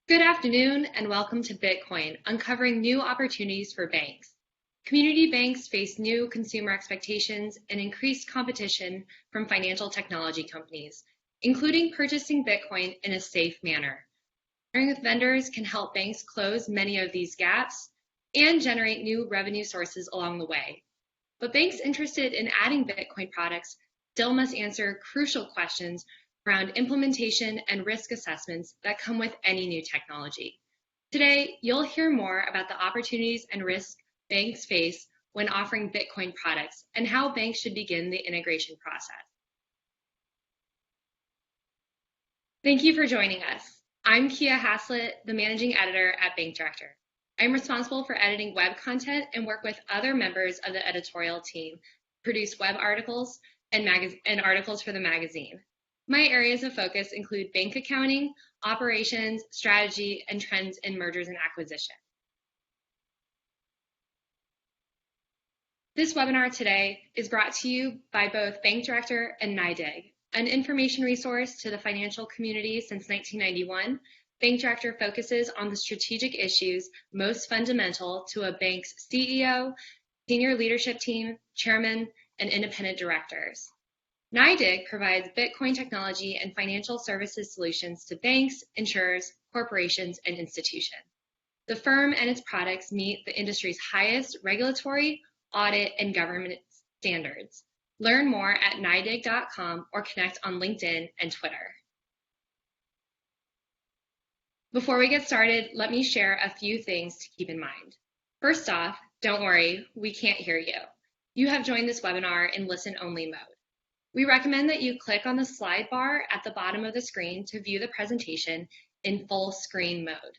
Good afternoon and welcome to Bitcoin, uncovering new opportunities for banks. Community banks face new consumer expectations and increased competition from financial technology companies, including purchasing Bitcoin in a safe manner. Partnering with vendors can help banks close many of these gaps and generate new revenue sources along the way. But banks interested in adding Bitcoin products still must answer crucial questions around implementation and risk assessments that come with any new technology. Today, you'll hear more about the opportunities and risks banks face when offering Bitcoin products and how banks should begin the integration process. Thank you for joining us. I'm Kia Haslett, the managing editor at Bank Director. I'm responsible for editing web content and work with other members of the editorial team to produce web articles and articles for the magazine. My areas of focus include bank accounting, operations, strategy, and trends in mergers and acquisition. This webinar today is brought to you by both Bank Director and NYDIG, an information resource to the financial community since 1991. Bank Director focuses on the strategic issues most fundamental to a bank's CEO, senior leadership team, chairman, and independent directors. NYDIG provides Bitcoin technology and financial services solutions to banks, insurers, corporations, and institutions. The firm and its products meet the industry's highest regulatory, audit, and government standards. Learn more at nydig.com or connect on LinkedIn and Twitter. Before we get started, let me share a few things to keep in mind. First off, don't worry, we can't hear you. You have joined this webinar in listen-only mode. We recommend that you click on the slide bar at the bottom of the screen to view the presentation in full screen mode.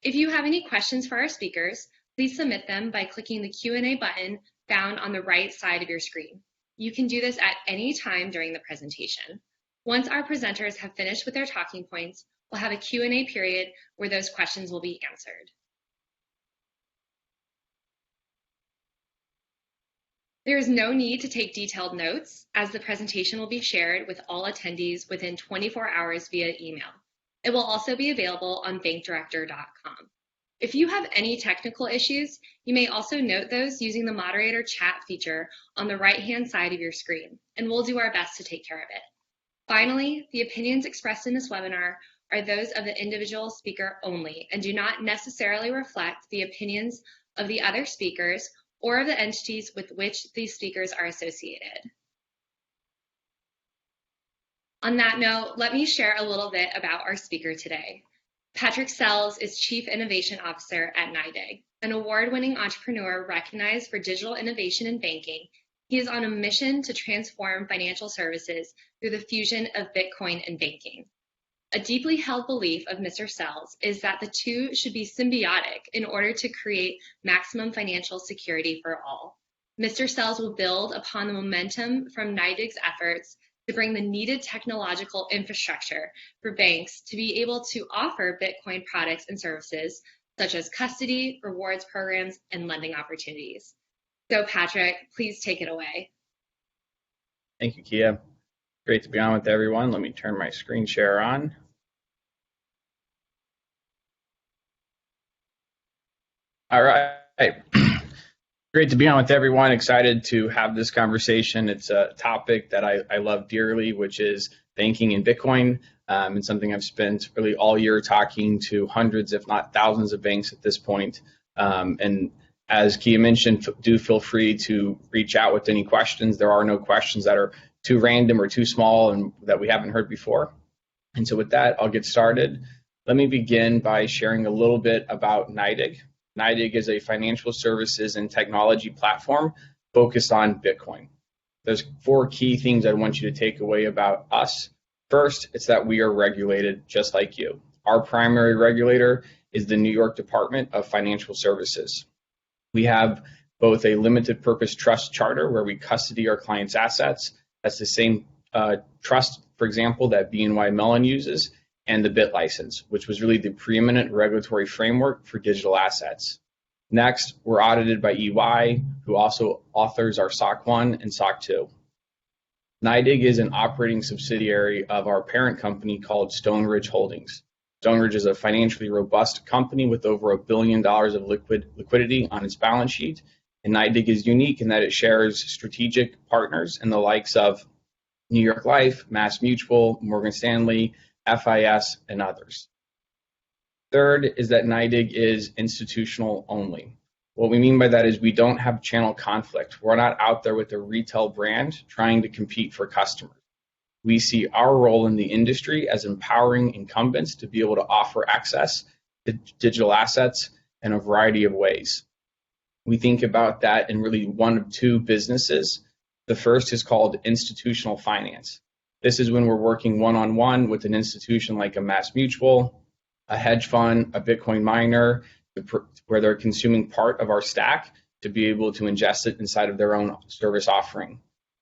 If you have any questions for our speakers, please submit them by clicking the Q&A button found on the right side of your screen. You can do this at any time during the presentation. Once our presenters have finished with their talking points, we'll have a Q&A period where those questions will be answered. There is no need to take detailed notes, as the presentation will be shared with all attendees within 24 hours via email. It will also be available on bankdirector.com. If you have any technical issues, you may also note those using the moderator chat feature on the right-hand side of your screen, and we'll do our best to take care of it. Finally, the opinions expressed in this webinar are those of the individual speaker only and do not necessarily reflect the opinions of the other speakers or of the entities with which these speakers are associated. On that note, let me share a little bit about our speaker today. Patrick Sells is Chief Innovation Officer at NYDIG, an award-winning entrepreneur recognized for digital innovation in banking. He is on a mission to transform financial services through the fusion of Bitcoin and banking. A deeply held belief of Mr. Sells is that the two should be symbiotic in order to create maximum financial security for all. Mr. Sells will build upon the momentum from NYDIG's efforts to bring the needed technological infrastructure for banks to be able to offer Bitcoin products and services such as custody, rewards programs, and lending opportunities. So Patrick, please take it away. Thank you, Kia. Great to be on with everyone. Let me turn my screen share on. All right. Great to be on with everyone. Excited to have this conversation. It's a topic that I love dearly, which is banking and Bitcoin. And something I've spent really all year talking to hundreds, if not thousands of banks at this point. And as Kia mentioned, do feel free to reach out with any questions. There are no questions that are too random or too small and that we haven't heard before. And so with that, I'll get started. Let me begin by sharing a little bit about NYDIG. NYDIG is a financial services and technology platform focused on Bitcoin. There's 4 key things I want you to take away about us. First, it's that we are regulated just like you. Our primary regulator is the New York Department of Financial Services. We have both a limited purpose trust charter where we custody our clients' assets. That's the same trust, for example, that BNY Mellon uses, and the BIT license, which was really the preeminent regulatory framework for digital assets. Next, we're audited by EY, who also authors our SOC 1 and SOC 2. NYDIG is an operating subsidiary of our parent company called Stone Ridge Holdings. Stoneridge is a financially robust company with over $1 billion of liquidity on its balance sheet. And NYDIG is unique in that it shares strategic partners in the likes of New York Life, Mass Mutual, Morgan Stanley, FIS, and others. Third is that NYDIG is institutional only. What we mean by that is we don't have channel conflict. We're not out there with a retail brand trying to compete for customers. We see our role in the industry as empowering incumbents to be able to offer access to digital assets in a variety of ways. We think about that in really one of two businesses. The first is called institutional finance. This is when we're working one-on-one with an institution like a Mass Mutual, a hedge fund, a Bitcoin miner, where they're consuming part of our stack to be able to ingest it inside of their own service offering.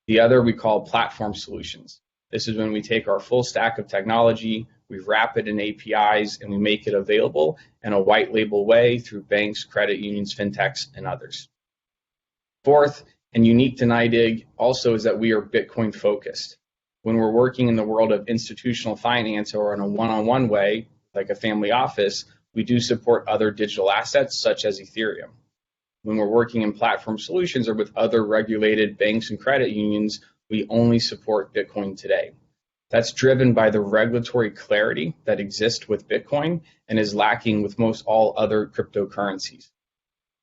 The other we call platform solutions. This is when we take our full stack of technology, we wrap it in APIs, and we make it available in a white label way through banks, credit unions, fintechs, and others. Fourth, and unique to NYDIG also, is that we are Bitcoin focused. When we're working in the world of institutional finance or in a one-on-one way, like a family office, we do support other digital assets such as Ethereum. When we're working in platform solutions or with other regulated banks and credit unions, we only support Bitcoin today. That's driven by the regulatory clarity that exists with Bitcoin and is lacking with most all other cryptocurrencies.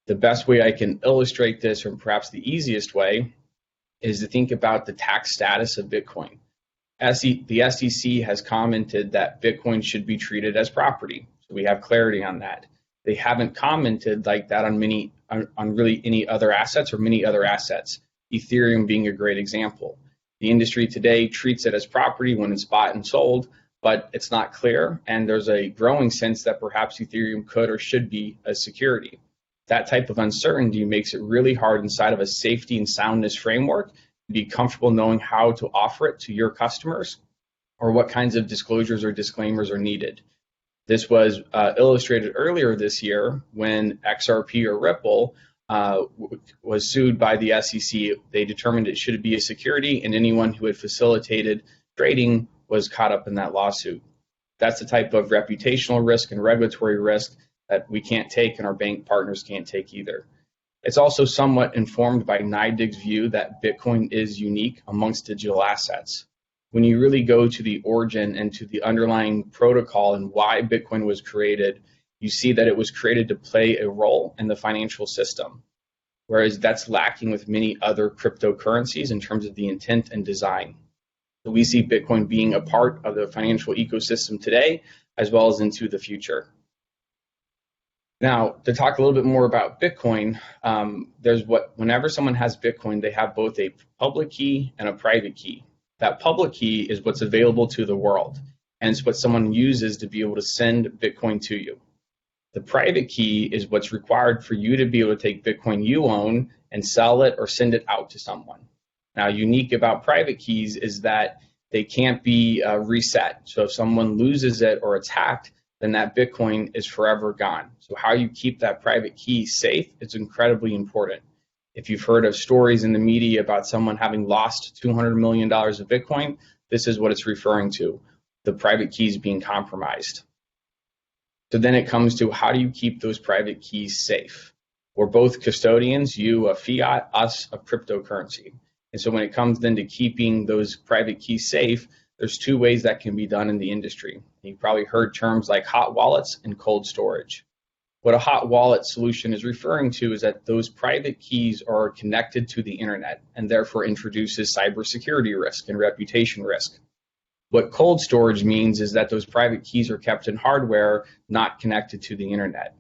The best way I can illustrate this, or perhaps the easiest way, is to think about the tax status of Bitcoin. The SEC has commented that Bitcoin should be treated as property, so we have clarity on that. They haven't commented like that on really any other assets or many other assets, Ethereum being a great example. The industry today treats it as property when it's bought and sold, but it's not clear, and there's a growing sense that perhaps Ethereum could or should be a security. That type of uncertainty makes it really hard inside of a safety and soundness framework to be comfortable knowing how to offer it to your customers or what kinds of disclosures or disclaimers are needed. This was illustrated earlier this year when XRP or Ripple was sued by the SEC. They determined it should be a security, and anyone who had facilitated trading was caught up in that lawsuit. That's the type of reputational risk and regulatory risk that we can't take and our bank partners can't take either. It's also somewhat informed by NYDIG's view that Bitcoin is unique amongst digital assets. When you really go to the origin and to the underlying protocol and why Bitcoin was created, you see that it was created to play a role in the financial system, whereas that's lacking with many other cryptocurrencies in terms of the intent and design. So we see Bitcoin being a part of the financial ecosystem today, as well as into the future. Now, to talk a little bit more about Bitcoin, whenever someone has Bitcoin, they have both a public key and a private key. That public key is what's available to the world, and it's what someone uses to be able to send Bitcoin to you. The private key is what's required for you to be able to take Bitcoin you own and sell it or send it out to someone. Now, unique about private keys is that they can't be reset. So if someone loses it or it's hacked, then that Bitcoin is forever gone. So how you keep that private key safe is incredibly important. If you've heard of stories in the media about someone having lost $200 million of Bitcoin, this is what it's referring to, the private keys being compromised. So then it comes to how do you keep those private keys safe? We're both custodians, you a fiat, us a cryptocurrency. And so when it comes then to keeping those private keys safe, there's two ways that can be done in the industry. You've probably heard terms like hot wallets and cold storage. What a hot wallet solution is referring to is that those private keys are connected to the internet and therefore introduces cybersecurity risk and reputation risk. What cold storage means is that those private keys are kept in hardware not connected to the internet.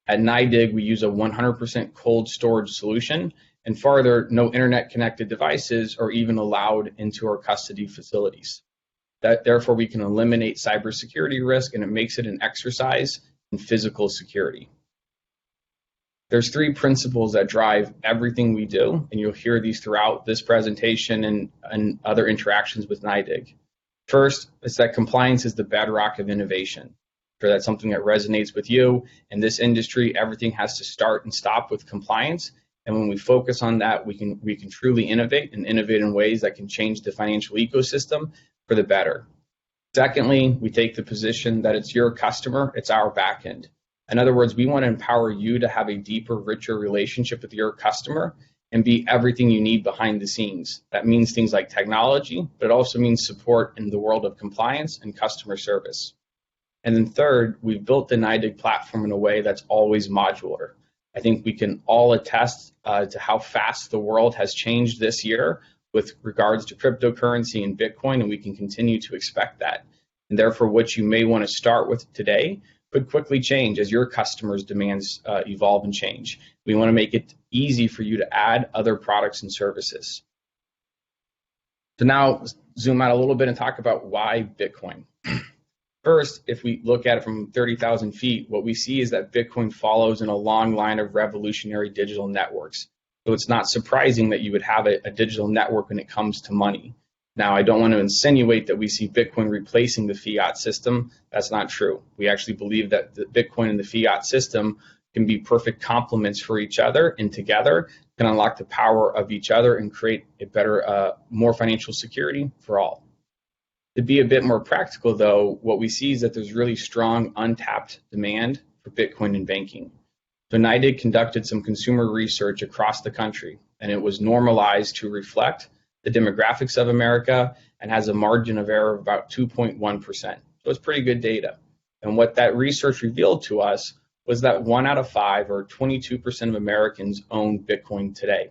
At NYDIG, we use a 100% cold storage solution, and farther, no internet connected devices are even allowed into our custody facilities. Therefore, we can eliminate cybersecurity risk, and it makes it an exercise in physical security. There's three principles that drive everything we do, and you'll hear these throughout this presentation and other interactions with NYDIG. First, is that compliance is the bedrock of innovation. So that's something that resonates with you. In this industry, everything has to start and stop with compliance. And when we focus on that, we can truly innovate and innovate in ways that can change the financial ecosystem for the better. Secondly, we take the position that it's your customer, it's our backend. In other words, we want to empower you to have a deeper, richer relationship with your customer and be everything you need behind the scenes. That means things like technology, but it also means support in the world of compliance and customer service. And then third, we've built the NYDIG platform in a way that's always modular. I think we can all attest to how fast the world has changed this year with regards to cryptocurrency and Bitcoin, and we can continue to expect that. And therefore, what you may want to start with today could quickly change as your customers' demands evolve and change. We want to make it easy for you to add other products and services. So now zoom out a little bit and talk about why Bitcoin. First, if we look at it from 30,000 feet, what we see is that Bitcoin follows in a long line of revolutionary digital networks. So it's not surprising that you would have a digital network when it comes to money. Now, I don't want to insinuate that we see Bitcoin replacing the fiat system. That's not true. We actually believe that the Bitcoin and the fiat system can be perfect complements for each other, and together can unlock the power of each other and create a better, more financial security for all. To be a bit more practical, though, what we see is that there's really strong untapped demand for Bitcoin in banking. So NYDIG conducted some consumer research across the country, and it was normalized to reflect the demographics of America and has a margin of error of about 2.1%. So it's pretty good data. And what that research revealed to us was that 1 out of 5, or 22% of Americans, own Bitcoin today.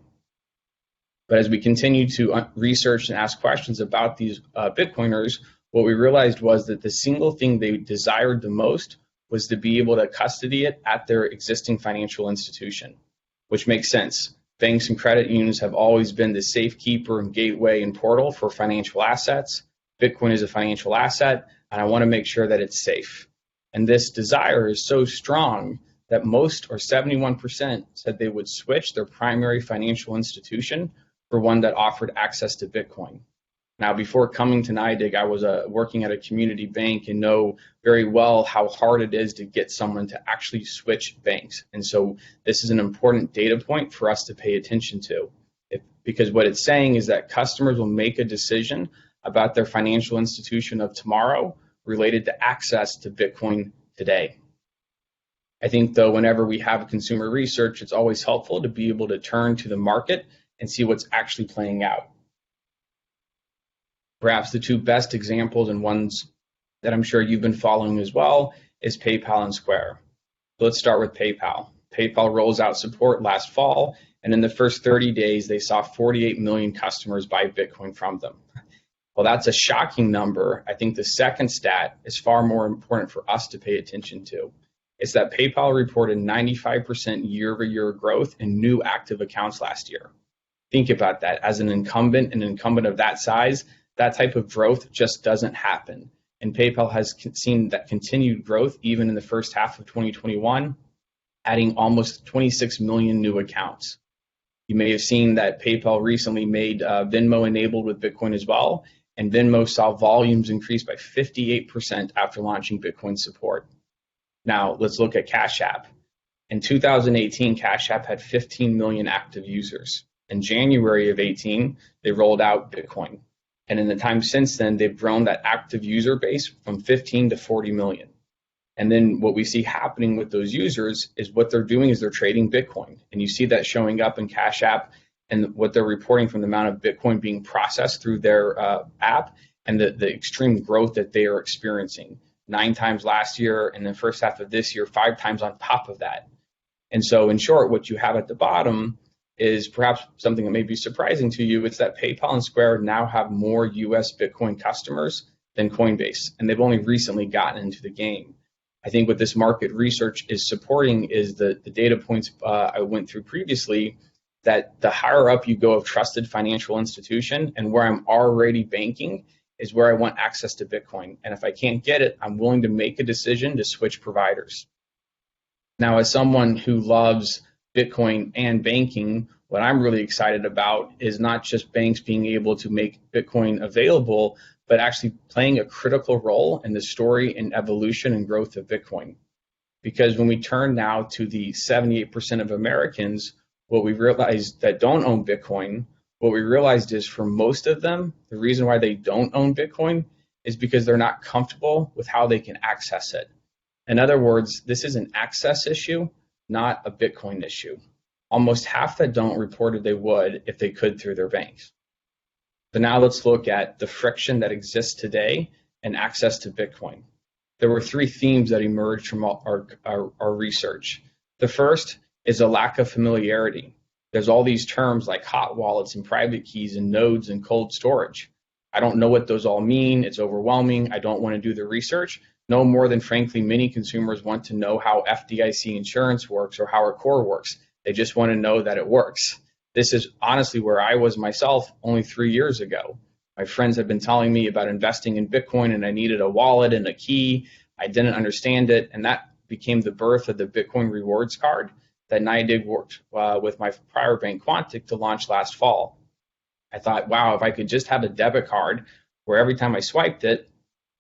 But as we continue to research and ask questions about these Bitcoiners, what we realized was that the single thing they desired the most was to be able to custody it at their existing financial institution, which makes sense. Banks and credit unions have always been the safekeeper and gateway and portal for financial assets. Bitcoin is a financial asset, and I want to make sure that it's safe. And this desire is so strong that most, or 71%, said they would switch their primary financial institution for one that offered access to Bitcoin. Now, before coming to NYDIG, I was working at a community bank and know very well how hard it is to get someone to actually switch banks. And so this is an important data point for us to pay attention to, because what it's saying is that customers will make a decision about their financial institution of tomorrow related to access to Bitcoin today. I think, though, whenever we have consumer research, it's always helpful to be able to turn to the market and see what's actually playing out. Perhaps the two best examples, and ones that I'm sure you've been following as well, is PayPal and Square. Let's start with PayPal. PayPal rolls out support last fall, and in the first 30 days, they saw 48 million customers buy Bitcoin from them. Well, that's a shocking number. I think the second stat is far more important for us to pay attention to. It's that PayPal reported 95% year-over-year growth in new active accounts last year. Think about that. As an incumbent of that size, that type of growth just doesn't happen. And PayPal has seen that continued growth even in the first half of 2021, adding almost 26 million new accounts. You may have seen that PayPal recently made Venmo enabled with Bitcoin as well, and Venmo saw volumes increase by 58% after launching Bitcoin support. Now, let's look at Cash App. In 2018, Cash App had 15 million active users. In January of 18, they rolled out Bitcoin. And in the time since then, they've grown that active user base from 15 to 40 million. And then what we see happening with those users is what they're doing is they're trading Bitcoin. And you see that showing up in Cash App and what they're reporting from the amount of Bitcoin being processed through their app and the extreme growth that they are experiencing. 9 times last year, and the first half of this year, 5 times on top of that. And so in short, what you have at the bottom is perhaps something that may be surprising to you. It's that PayPal and Square now have more US Bitcoin customers than Coinbase, and they've only recently gotten into the game. I think what this market research is supporting is the data points I went through previously, that the higher up you go of trusted financial institution and where I'm already banking is where I want access to Bitcoin. And if I can't get it, I'm willing to make a decision to switch providers. Now, as someone who loves Bitcoin and banking, what I'm really excited about is not just banks being able to make Bitcoin available, but actually playing a critical role in the story and evolution and growth of Bitcoin. Because when we turn now to the 78% of Americans, what we realized that don't own Bitcoin, what we realized is for most of them, the reason why they don't own Bitcoin is because they're not comfortable with how they can access it. In other words, this is an access issue, not a Bitcoin issue. Almost half that don't reported they would if they could through their banks. So now let's look at the friction that exists today and access to Bitcoin. There were three themes that emerged from our research. The first is a lack of familiarity. There's all these terms like hot wallets and private keys and nodes and cold storage. I don't know what those all mean. It's overwhelming. I don't want to do the research. No more than, frankly, many consumers want to know how FDIC insurance works or how our core works. They just want to know that it works. This is honestly where I was myself only 3 years ago. My friends had been telling me about investing in Bitcoin and I needed a wallet and a key. I didn't understand it, and that became the birth of the Bitcoin rewards card that NYDIG worked with my prior bank, Quantic, to launch last fall. I thought, wow, if I could just have a debit card where every time I swiped it,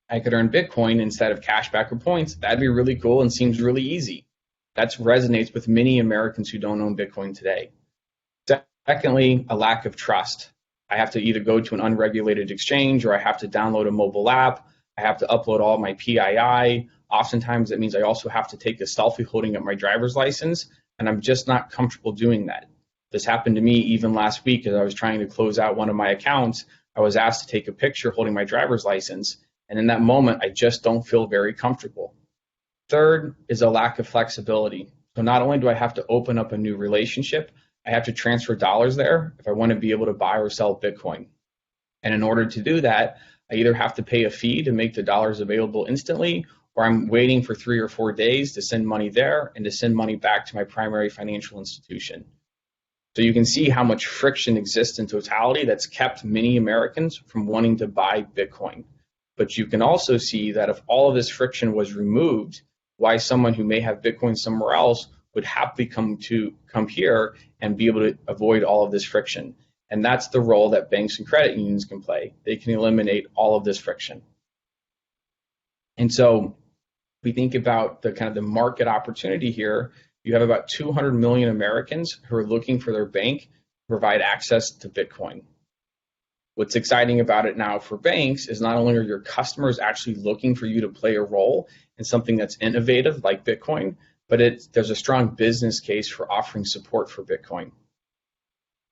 I could earn Bitcoin instead of cashback or points, that'd be really cool and seems really easy. That resonates with many Americans who don't own Bitcoin today. Secondly, a lack of trust. I have to either go to an unregulated exchange or I have to download a mobile app. I have to upload all my PII. Oftentimes, that means I also have to take a selfie holding up my driver's license, and I'm just not comfortable doing that. This happened to me even last week as I was trying to close out one of my accounts. I was asked to take a picture holding my driver's license, and in that moment, I just don't feel very comfortable. Third is a lack of flexibility. So not only do I have to open up a new relationship, I have to transfer dollars there if I want to be able to buy or sell Bitcoin. And in order to do that, I either have to pay a fee to make the dollars available instantly, or I'm waiting for 3 or 4 days to send money there and to send money back to my primary financial institution. So you can see how much friction exists in totality that's kept many Americans from wanting to buy Bitcoin. But you can also see that if all of this friction was removed, why someone who may have Bitcoin somewhere else would happily come here and be able to avoid all of this friction. And that's the role that banks and credit unions can play. They can eliminate all of this friction. And so we think about the kind of the market opportunity here. You have about 200 million Americans who are looking for their bank to provide access to Bitcoin. What's exciting about it now for banks is not only are your customers actually looking for you to play a role in something that's innovative like Bitcoin, but there's a strong business case for offering support for Bitcoin.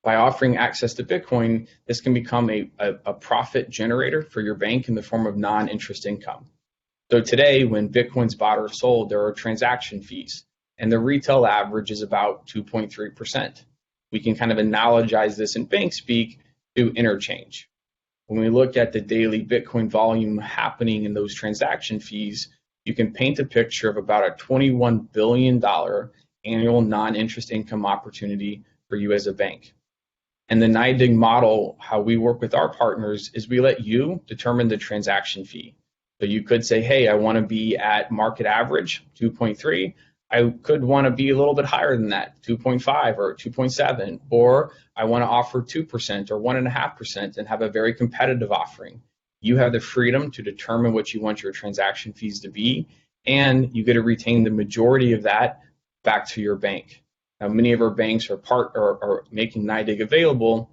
By offering access to Bitcoin, this can become a profit generator for your bank in the form of non-interest income. So today, when Bitcoin's bought or sold, there are transaction fees, and the retail average is about 2.3%. We can kind of analogize this in bank speak to interchange. When we look at the daily Bitcoin volume happening in those transaction fees, you can paint a picture of about a $21 billion annual non-interest income opportunity for you as a bank. And the NYDIG model, how we work with our partners, is we let you determine the transaction fee. So you could say, hey, I want to be at market average, 2.3. I could want to be a little bit higher than that, 2.5 or 2.7, or I want to offer 2% or 1.5% and have a very competitive offering. You have the freedom to determine what you want your transaction fees to be, and you get to retain the majority of that back to your bank. Now, many of our banks are making NYDIG available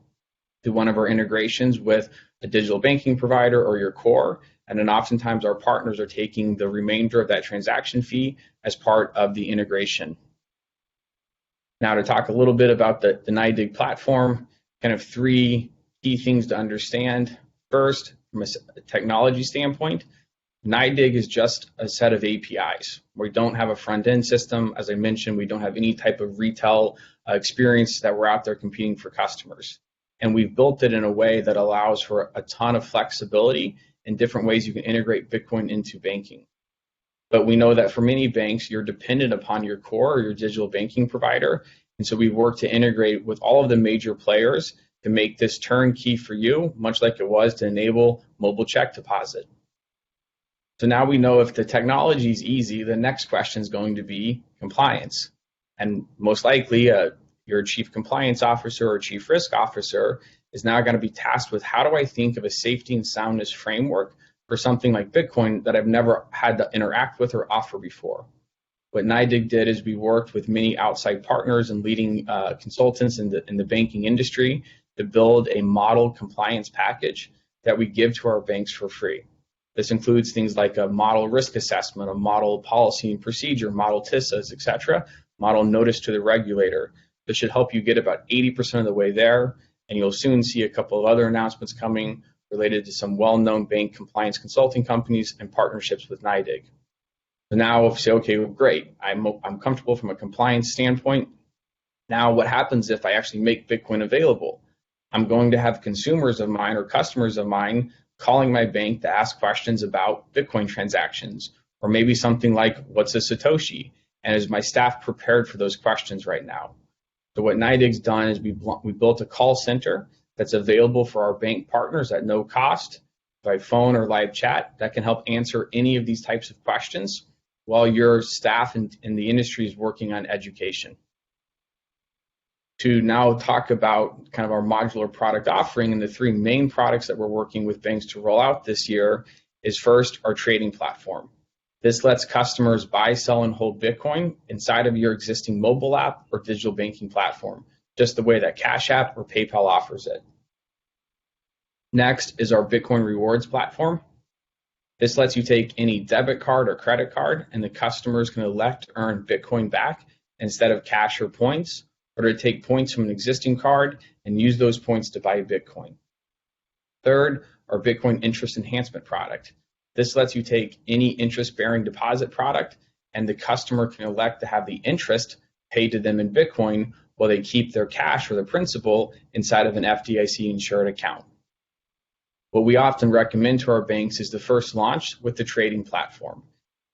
through one of our integrations with a digital banking provider or your core, and then oftentimes our partners are taking the remainder of that transaction fee as part of the integration. Now, to talk a little bit about the NYDIG platform, kind of 3 key things to understand. First, from a technology standpoint, NYDIG is just a set of APIs. We don't have a front-end system. As I mentioned, we don't have any type of retail experience that we're out there competing for customers. And we've built it in a way that allows for a ton of flexibility in different ways you can integrate Bitcoin into banking. But we know that for many banks, you're dependent upon your core or your digital banking provider. And so we've worked to integrate with all of the major players to make this turnkey for you, much like it was to enable mobile check deposit. So now we know if the technology is easy, the next question is going to be compliance. And most likely, your chief compliance officer or chief risk officer is now going to be tasked with how do I think of a safety and soundness framework for something like Bitcoin that I've never had to interact with or offer before. What NYDIG did is we worked with many outside partners and leading consultants in the banking industry to build a model compliance package that we give to our banks for free. This includes things like a model risk assessment, a model policy and procedure, model TISAs, et cetera, model notice to the regulator. This should help you get about 80% of the way there, and you'll soon see a couple of other announcements coming related to some well-known bank compliance consulting companies and partnerships with NYDIG. So now if you say, okay, well, great, I'm comfortable from a compliance standpoint. Now what happens if I actually make Bitcoin available? I'm going to have consumers of mine or customers of mine calling my bank to ask questions about Bitcoin transactions, or maybe something like, what's a Satoshi? And is my staff prepared for those questions right now? So what NYDIG's done is we built a call center that's available for our bank partners at no cost by phone or live chat that can help answer any of these types of questions while your staff in the industry is working on education. To now talk about kind of our modular product offering, and the three main products that we're working with banks to roll out this year is first our trading platform. This lets customers buy, sell, and hold Bitcoin inside of your existing mobile app or digital banking platform, just the way that Cash App or PayPal offers it. Next is our Bitcoin rewards platform. This lets you take any debit card or credit card, and the customers can elect to earn Bitcoin back instead of cash or points, or to take points from an existing card and use those points to buy Bitcoin. Third, our Bitcoin interest enhancement product. This lets you take any interest-bearing deposit product, and the customer can elect to have the interest paid to them in Bitcoin while they keep their cash or their principal inside of an FDIC-insured account. What we often recommend to our banks is the first launch with the trading platform.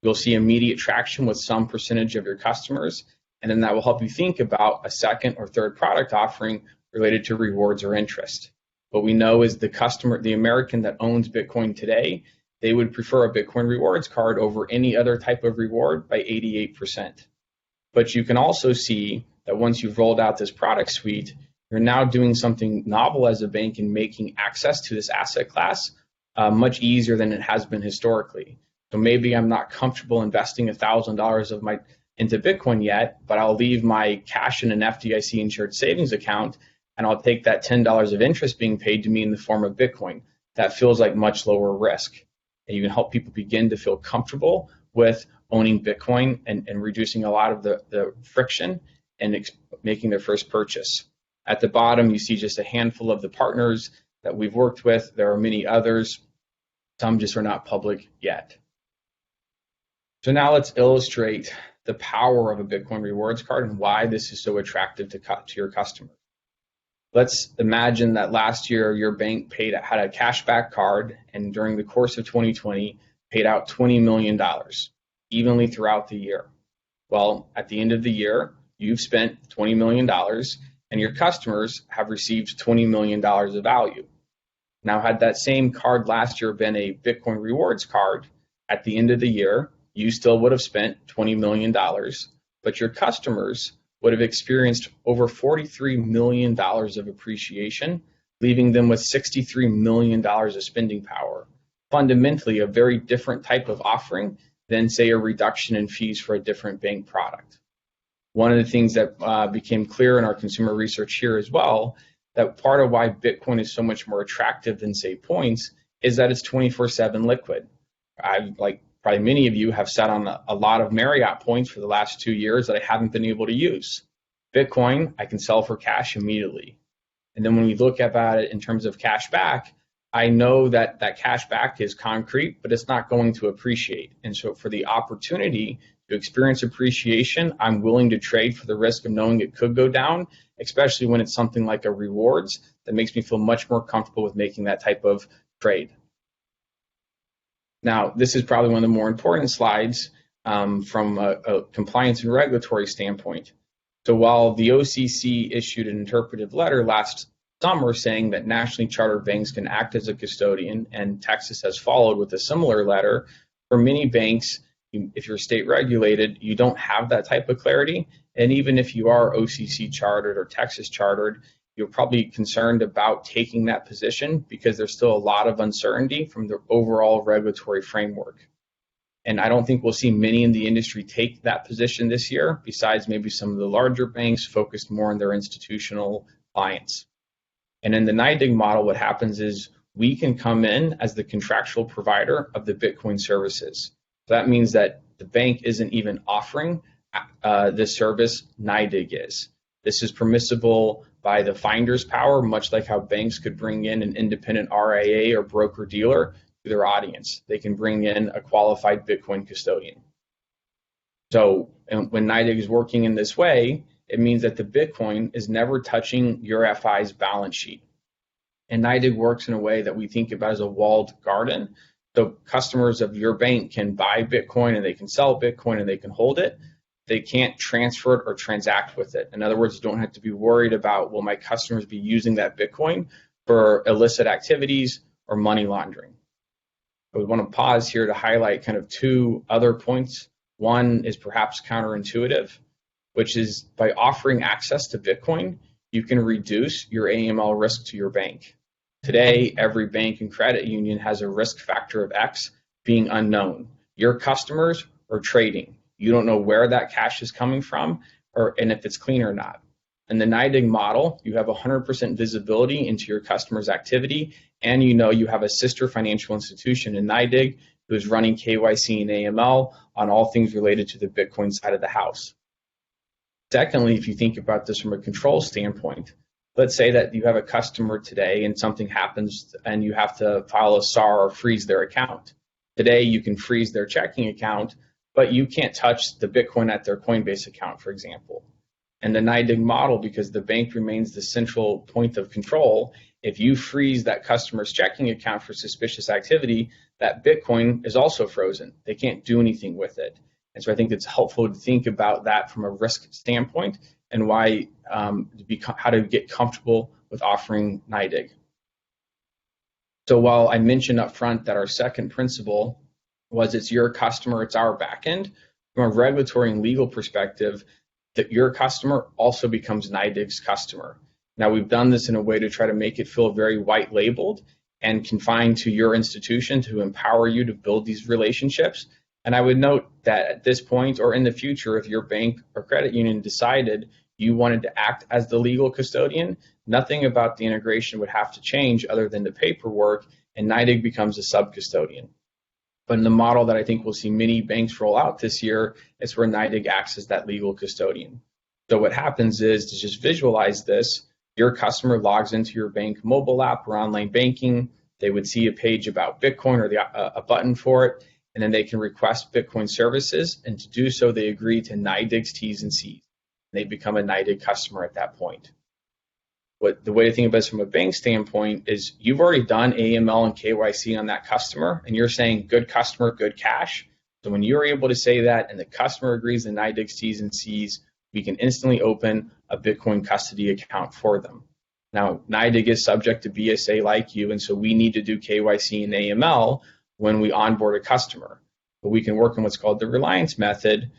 You'll see immediate traction with some percentage of your customers, and then that will help you think about a second or third product offering related to rewards or interest. What we know is the American that owns Bitcoin today, they would prefer a Bitcoin rewards card over any other type of reward by 88%. But you can also see that once you've rolled out this product suite, you're now doing something novel as a bank in making access to this asset class much easier than it has been historically. So maybe I'm not comfortable investing $1,000 into Bitcoin yet, but I'll leave my cash in an FDIC insured savings account, and I'll take that $10 of interest being paid to me in the form of Bitcoin. That feels like much lower risk. And you can help people begin to feel comfortable with owning Bitcoin and reducing a lot of the friction and making their first purchase. At the bottom, you see just a handful of the partners that we've worked with. There are many others. Some just are not public yet. So now let's illustrate the power of a Bitcoin rewards card and why this is so attractive to your customers. Let's imagine that last year your bank had a cashback card, and during the course of 2020 paid out $20 million evenly throughout the year. Well, at the end of the year, you've spent $20 million and your customers have received $20 million of value. Now, had that same card last year been a Bitcoin rewards card, at the end of the year, you still would have spent $20 million, but your customers would have experienced over $43 million of appreciation, leaving them with $63 million of spending power. Fundamentally, a very different type of offering than, say, a reduction in fees for a different bank product. One of the things that became clear in our consumer research here as well, that part of why Bitcoin is so much more attractive than, say, points, is that it's 24/7 liquid. Probably many of you have sat on a lot of Marriott points for the last 2 years that I haven't been able to use. Bitcoin, I can sell for cash immediately. And then when we look about it in terms of cash back, I know that that cash back is concrete, but it's not going to appreciate. And so for the opportunity to experience appreciation, I'm willing to trade for the risk of knowing it could go down, especially when it's something like a rewards that makes me feel much more comfortable with making that type of trade. Now, this is probably one of the more important slides from a compliance and regulatory standpoint. So while the OCC issued an interpretive letter last summer saying that nationally chartered banks can act as a custodian, and Texas has followed with a similar letter, for many banks, if you're state regulated, you don't have that type of clarity. And even if you are OCC chartered or Texas chartered, you're probably concerned about taking that position because there's still a lot of uncertainty from the overall regulatory framework. And I don't think we'll see many in the industry take that position this year, besides maybe some of the larger banks focused more on their institutional clients. And in the NYDIG model, what happens is we can come in as the contractual provider of the Bitcoin services. So that means that the bank isn't even offering this service, NYDIG is. This is permissible by the finder's power, much like how banks could bring in an independent RIA or broker dealer to their audience. They can bring in a qualified Bitcoin custodian. So when NYDIG is working in this way, it means that the Bitcoin is never touching your FI's balance sheet. And NYDIG works in a way that we think about as a walled garden. So customers of your bank can buy Bitcoin and they can sell Bitcoin and they can hold it. They can't transfer it or transact with it. In other words, you don't have to be worried about, will my customers be using that Bitcoin for illicit activities or money laundering? I would want to pause here to highlight kind of two other points. One is perhaps counterintuitive, which is by offering access to Bitcoin, you can reduce your AML risk to your bank. Today, every bank and credit union has a risk factor of X being unknown. Your customers are trading. You don't know where that cash is coming from and if it's clean or not. In the NYDIG model, you have 100% visibility into your customer's activity, and you know you have a sister financial institution in NYDIG who is running KYC and AML on all things related to the Bitcoin side of the house. Secondly, if you think about this from a control standpoint, let's say that you have a customer today and something happens and you have to file a SAR or freeze their account. Today, you can freeze their checking account, but you can't touch the Bitcoin at their Coinbase account, for example. And the NYDIG model, because the bank remains the central point of control, if you freeze that customer's checking account for suspicious activity, that Bitcoin is also frozen. They can't do anything with it. And so I think it's helpful to think about that from a risk standpoint and why how to get comfortable with offering NYDIG. So while I mentioned up front that our second principle was it's your customer, it's our backend, from a regulatory and legal perspective, that your customer also becomes NYDIG's customer. Now, we've done this in a way to try to make it feel very white labeled and confined to your institution to empower you to build these relationships. And I would note that at this point or in the future, if your bank or credit union decided you wanted to act as the legal custodian, nothing about the integration would have to change other than the paperwork, and NYDIG becomes a sub-custodian. But in the model that I think we'll see many banks roll out this year, it's where NYDIG acts as that legal custodian. So what happens is, to just visualize this, your customer logs into your bank mobile app or online banking. They would see a page about Bitcoin or a button for it, and then they can request Bitcoin services. And to do so, they agree to NYDIG's T's and C's. They become a NYDIG customer at that point. The way to think about this from a bank standpoint is you've already done AML and KYC on that customer, and you're saying good customer, good cash. So when you're able to say that and the customer agrees to NYDIG's T's and C's, we can instantly open a Bitcoin custody account for them. Now, NYDIG is subject to BSA like you, and so we need to do KYC and AML when we onboard a customer. But we can work on what's called the reliance method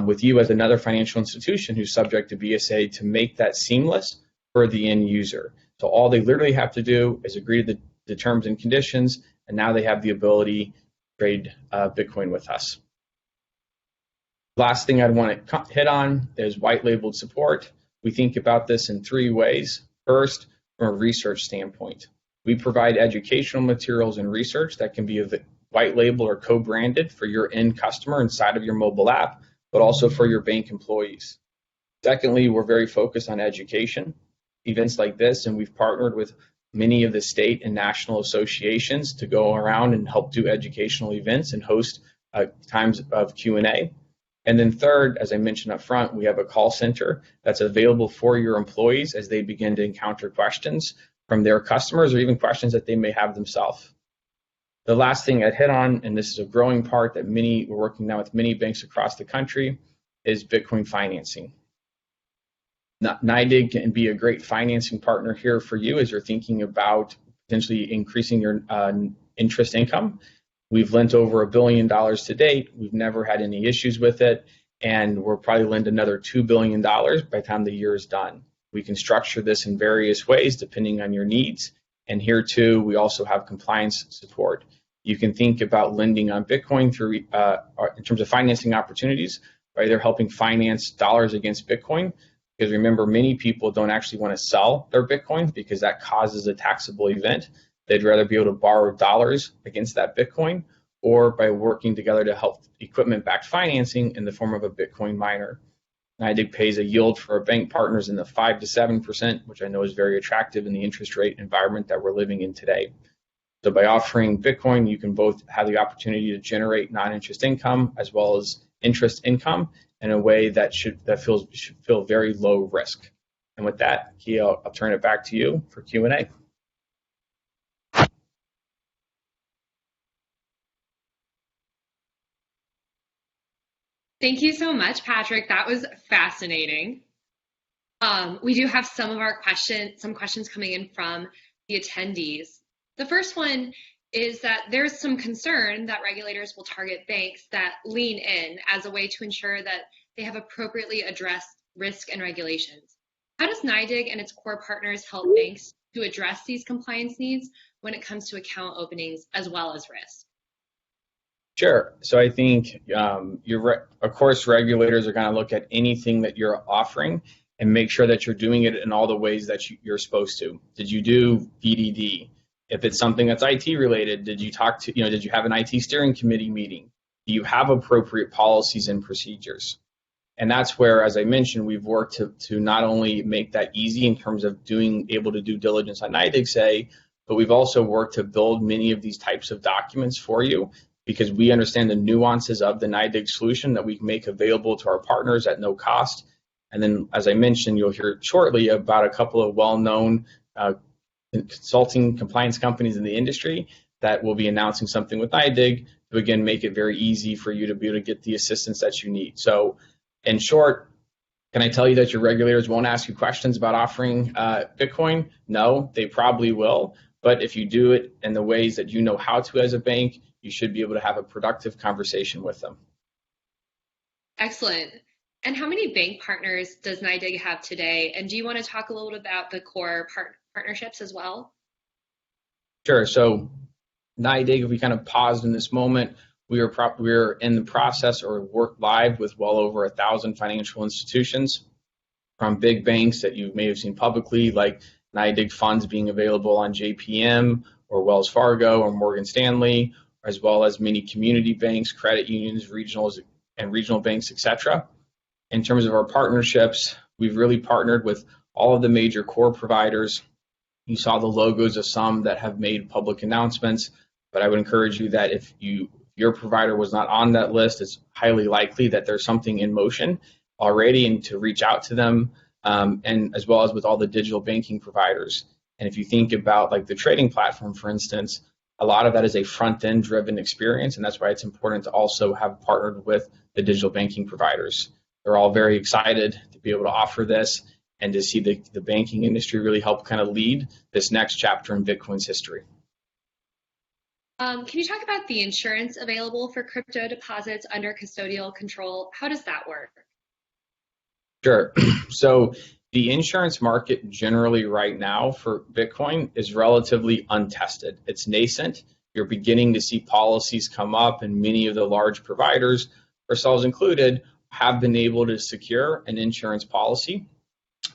with you as another financial institution who's subject to BSA to make that seamless for the end user. So all they literally have to do is agree to the terms and conditions, and now they have the ability to trade Bitcoin with us. Last thing I'd want to hit on is white labeled support. We think about this in three ways. First, from a research standpoint, we provide educational materials and research that can be white label or co-branded for your end customer inside of your mobile app, but also for your bank employees. Secondly, we're very focused on education. Events like this, and we've partnered with many of the state and national associations to go around and help do educational events and host times of Q&A. And then third, as I mentioned up front, we have a call center that's available for your employees as they begin to encounter questions from their customers or even questions that they may have themselves. The last thing I'd hit on, and this is a growing part that we're working now with many banks across the country, is Bitcoin financing. NYDIG can be a great financing partner here for you as you're thinking about potentially increasing your interest income. We've lent over $1 billion to date. We've never had any issues with it, and we'll probably lend another $2 billion by the time the year is done. We can structure this in various ways depending on your needs, and here too, we also have compliance support. You can think about lending on Bitcoin through, in terms of financing opportunities, by either helping finance dollars against Bitcoin, because remember, many people don't actually want to sell their Bitcoin because that causes a taxable event. they'd rather be able to borrow dollars against that Bitcoin, or by working together to help equipment-backed financing in the form of a Bitcoin miner. NYDIG pays a yield for our bank partners in the 5 to 7%, which I know is very attractive in the interest rate environment that we're living in today. So by offering Bitcoin, you can both have the opportunity to generate non-interest income as well as interest income in a way that should feel very low risk. And with that, Kia, I'll turn it back to you for Q&A. Thank you so much, Patrick. That was fascinating. We do have some questions coming in from the attendees. The first one is that there's some concern that regulators will target banks that lean in as a way to ensure that they have appropriately addressed risk and regulations. How does NYDIG and its core partners help banks to address these compliance needs when it comes to account openings as well as risk? Sure. So I think of course, regulators are going to look at anything that you're offering and make sure that you're doing it in all the ways that you're supposed to. Did you do VDD? If it's something that's IT related, did you have an IT steering committee meeting? Do you have appropriate policies and procedures? And that's where, as I mentioned, we've worked to not only make that easy in terms of able to do diligence on NYDIG, but we've also worked to build many of these types of documents for you, because we understand the nuances of the NYDIG solution that we can make available to our partners at no cost. And then, as I mentioned, you'll hear shortly about a couple of well-known consulting compliance companies in the industry that will be announcing something with NYDIG to, again, make it very easy for you to be able to get the assistance that you need. So, in short, can I tell you that your regulators won't ask you questions about offering Bitcoin? No, they probably will. But if you do it in the ways that you know how to as a bank, you should be able to have a productive conversation with them. Excellent. And how many bank partners does NYDIG have today? And do you want to talk a little bit about the core partnerships as well? Sure. So NYDIG, if we kind of paused in this moment, we are in the process or work live with well over 1,000 financial institutions, from big banks that you may have seen publicly, like NYDIG funds being available on JPM or Wells Fargo or Morgan Stanley, as well as many community banks, credit unions, regionals, and regional banks, etc. In terms of our partnerships, we've really partnered with all of the major core providers. You saw the logos of some that have made public announcements, but I would encourage you that if your provider was not on that list, it's highly likely that there's something in motion already, and to reach out to them, and as well as with all the digital banking providers. And if you think about like the trading platform, for instance, a lot of that is a front-end driven experience, and that's why it's important to also have partnered with the digital banking providers. They're all very excited to be able to offer this and to see the banking industry really help kind of lead this next chapter in Bitcoin's history. Can you talk about the insurance available for crypto deposits under custodial control? How does that work? Sure. So the insurance market generally right now for Bitcoin is relatively untested. It's nascent. You're beginning to see policies come up, and many of the large providers, ourselves included, have been able to secure an insurance policy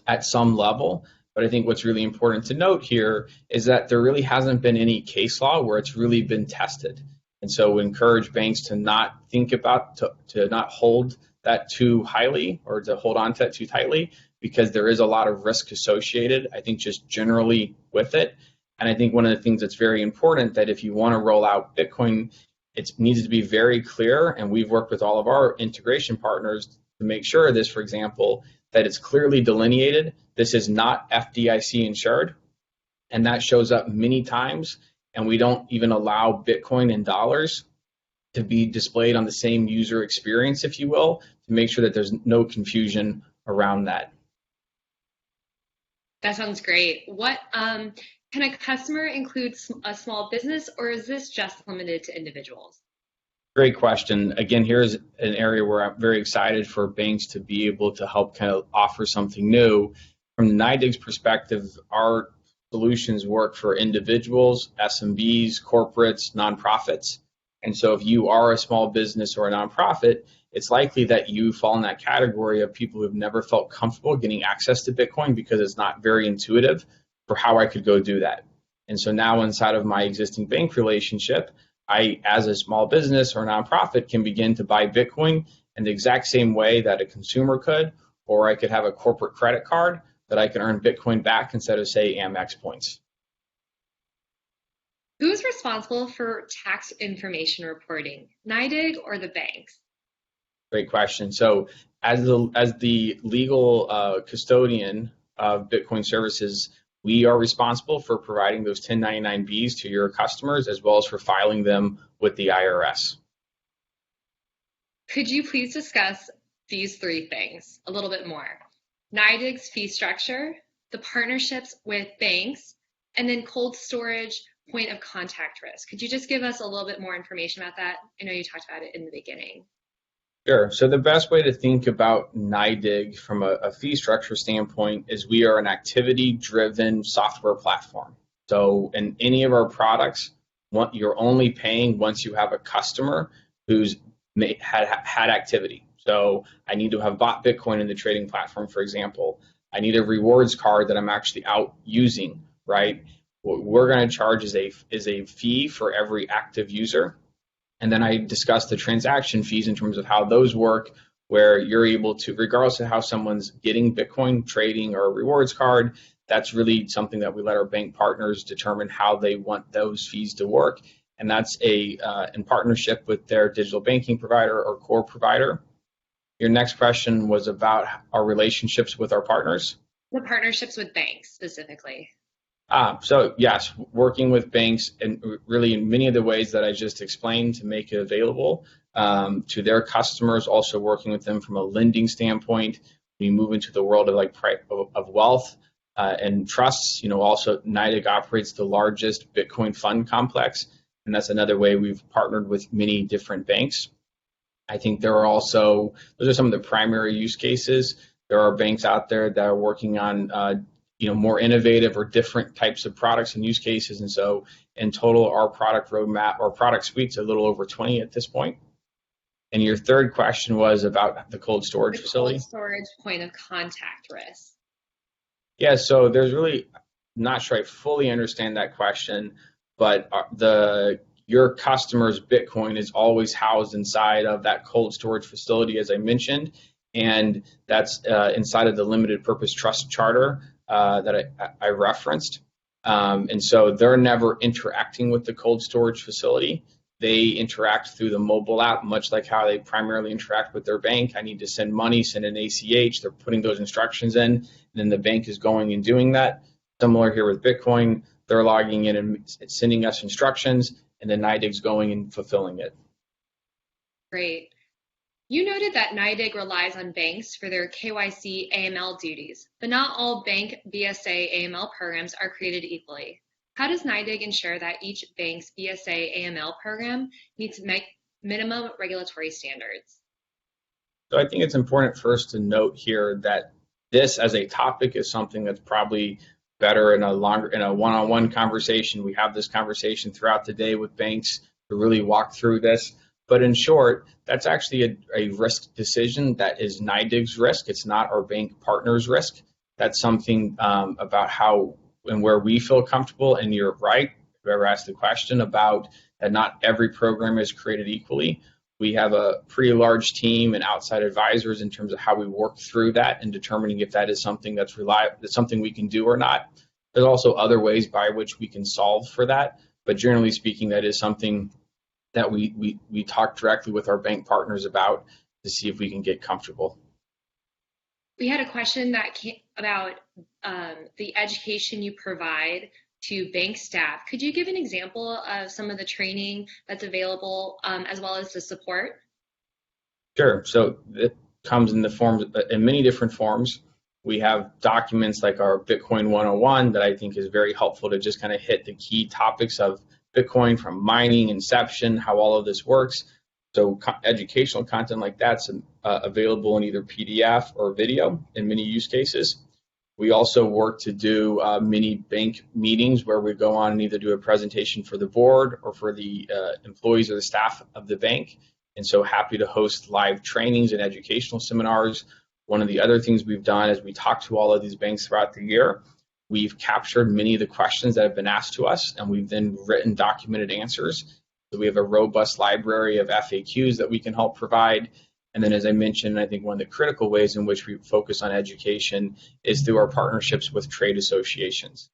at some level. But I think what's really important to note here is that there really hasn't been any case law where it's really been tested. And so we encourage banks to not to not hold that too highly, or to hold on to that too tightly, because there is a lot of risk associated, I think, just generally with it. And I think one of the things that's very important, that if you want to roll out Bitcoin, it needs to be very clear, and we've worked with all of our integration partners to make sure this, for example, that it's clearly delineated. This is not FDIC insured, and that shows up many times, and we don't even allow Bitcoin in dollars to be displayed on the same user experience, if you will, to make sure that there's no confusion around that. That sounds great. What can a customer include a small business, or is this just limited to individuals? Great question. Again, here's an area where I'm very excited for banks to be able to help kind of offer something new. From NYDIG's perspective, our solutions work for individuals, SMBs, corporates, nonprofits. And so if you are a small business or a nonprofit, it's likely that you fall in that category of people who've never felt comfortable getting access to Bitcoin because it's not very intuitive for how I could go do that. And so now inside of my existing bank relationship, I, as a small business or nonprofit, can begin to buy Bitcoin in the exact same way that a consumer could, or I could have a corporate credit card that I can earn Bitcoin back instead of, say, Amex points. Who's responsible for tax information reporting, NYDIG or the banks? Great question. So as the legal custodian of Bitcoin services, we are responsible for providing those 1099-Bs to your customers, as well as for filing them with the IRS. Could you please discuss these three things a little bit more? NYDIG's fee structure, the partnerships with banks, and then cold storage point of contact risk. Could you just give us a little bit more information about that? I know you talked about it in the beginning. Sure. So the best way to think about NYDIG from a fee structure standpoint is we are an activity-driven software platform. So in any of our products, you're only paying once you have a customer who's had activity. So I need to have bought Bitcoin in the trading platform, for example. I need a rewards card that I'm actually out using, right? What we're going to charge is a fee for every active user. And then I discussed the transaction fees in terms of how those work, where you're able to, regardless of how someone's getting Bitcoin, trading, or a rewards card, that's really something that we let our bank partners determine how they want those fees to work. And that's in partnership with their digital banking provider or core provider. Your next question was about our relationships with our partners. The partnerships with banks specifically. So yes, working with banks and really in many of the ways that I just explained to make it available to their customers, also working with them from a lending standpoint. We move into the world of wealth and trusts. Also NYDIG operates the largest Bitcoin fund complex, and that's another way we've partnered with many different banks. I think those are some of the primary use cases. There are banks out there that are working on more innovative or different types of products and use cases. And so in total, our product roadmap or product suite's a little over 20 at this point. And your third question was about the cold storage facility. Cold storage point of contact risk. Yeah, so there's really, not sure I fully understand that question, but your customer's Bitcoin is always housed inside of that cold storage facility, as I mentioned, and that's inside of the limited purpose trust charter that I referenced. And so they're never interacting with the cold storage facility. They interact through the mobile app, much like how they primarily interact with their bank. I need to send money, send an ACH. They're putting those instructions in, and then the bank is going and doing that. Similar here with Bitcoin, they're logging in and sending us instructions, and then NYDIG's going and fulfilling it. Great. You noted that NYDIG relies on banks for their KYC AML duties, but not all bank BSA AML programs are created equally. How does NYDIG ensure that each bank's BSA AML program meets minimum regulatory standards? So I think it's important first to note here that this as a topic is something that's probably better in a one-on-one conversation. We have this conversation throughout the day with banks to really walk through this. But in short, that's actually a risk decision that is NYDIG's risk. It's not our bank partner's risk. That's something about how and where we feel comfortable. And you're right, whoever asked the question about that not every program is created equally. We have a pretty large team and outside advisors in terms of how we work through that and determining if that is something that's reliable, that's something we can do or not. There's also other ways by which we can solve for that. But generally speaking, that is something that we talk directly with our bank partners about to see if we can get comfortable. We had a question that came about the education you provide to bank staff. Could you give an example of some of the training that's available as well as the support? Sure. So it comes in many different forms. We have documents like our Bitcoin 101 that I think is very helpful to just kind of hit the key topics of Bitcoin, from mining, inception, how all of this works. So educational content like that's available in either PDF or video in many use cases. We also work to do mini bank meetings where we go on and either do a presentation for the board or for the employees or the staff of the bank. And so happy to host live trainings and educational seminars. One of the other things we've done is we talk to all of these banks throughout the year. we've captured many of the questions that have been asked to us, and we've then written documented answers. So we have a robust library of FAQs that we can help provide. And then, as I mentioned, I think one of the critical ways in which we focus on education is through our partnerships with trade associations.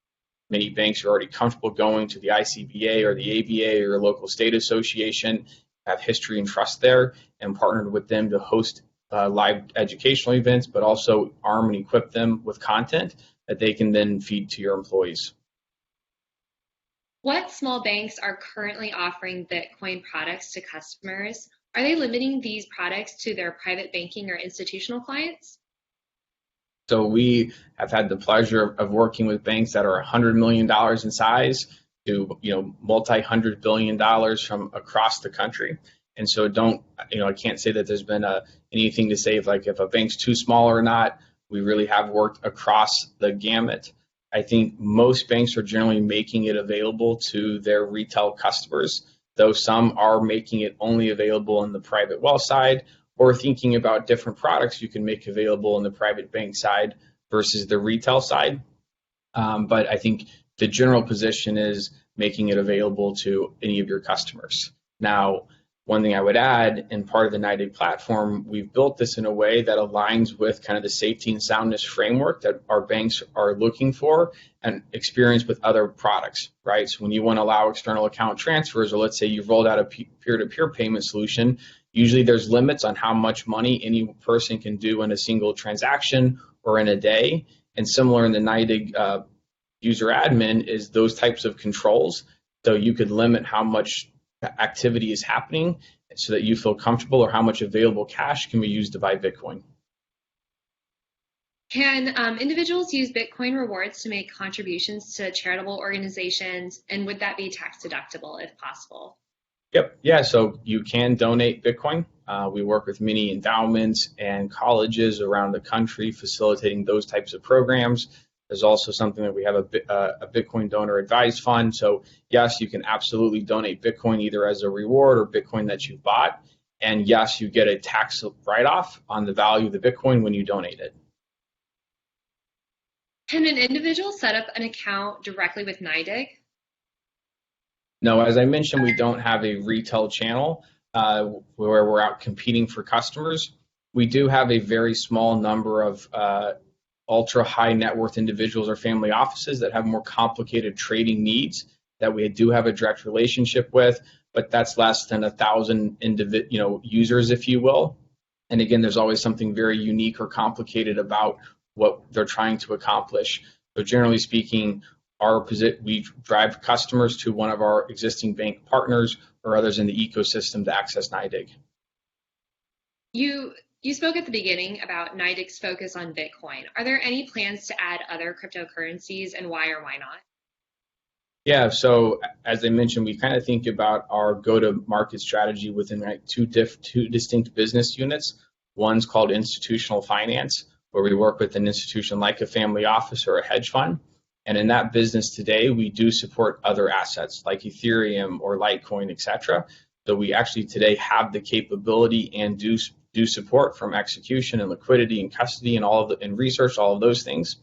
Many banks are already comfortable going to the ICBA or the ABA or local state association, have history and trust there, and partnered with them to host live educational events, but also arm and equip them with content that they can then feed to your employees. What small banks are currently offering Bitcoin products to customers? Are they limiting these products to their private banking or institutional clients? So we have had the pleasure of working with banks that are $100 million in size to multi-hundred billion dollars from across the country. And so I can't say that there's been anything to say if a bank's too small or not. We really have worked across the gamut. I think most banks are generally making it available to their retail customers, though some are making it only available on the private wealth side, or thinking about different products you can make available on the private bank side versus the retail side. But I think the general position is making it available to any of your customers. Now, one thing I would add, in part of the NYDIG platform, we've built this in a way that aligns with kind of the safety and soundness framework that our banks are looking for and experience with other products, right? So when you want to allow external account transfers, or let's say you've rolled out a peer-to-peer payment solution, usually there's limits on how much money any person can do in a single transaction or in a day. And similar in the NYDIG user admin is those types of controls. So you could limit how much activity is happening so that you feel comfortable, or how much available cash can be used to buy Bitcoin. Can individuals use Bitcoin rewards to make contributions to charitable organizations, and would that be tax deductible if possible? Yep. Yeah. So you can donate Bitcoin. We work with many endowments and colleges around the country facilitating those types of programs. There's also something that we have a Bitcoin donor advised fund. So yes, you can absolutely donate Bitcoin either as a reward or Bitcoin that you bought. And yes, you get a tax write-off on the value of the Bitcoin when you donate it. Can an individual set up an account directly with NYDIG? No, as I mentioned, we don't have a retail channel where we're out competing for customers. We do have a very small number of ultra high net worth individuals or family offices that have more complicated trading needs that we do have a direct relationship with, but that's less than 1,000 users, if you will. And again, there's always something very unique or complicated about what they're trying to accomplish. So generally speaking, we drive customers to one of our existing bank partners or others in the ecosystem to access NYDIG. You spoke at the beginning about NYDIG's focus on Bitcoin. Are there any plans to add other cryptocurrencies, and why or why not? Yeah, so as I mentioned, we kind of think about our go-to-market strategy within two distinct business units. One's called institutional finance, where we work with an institution like a family office or a hedge fund. And in that business today, we do support other assets like Ethereum or Litecoin, et cetera. So we actually today have the capability and do support from execution and liquidity and custody and research, all of those things.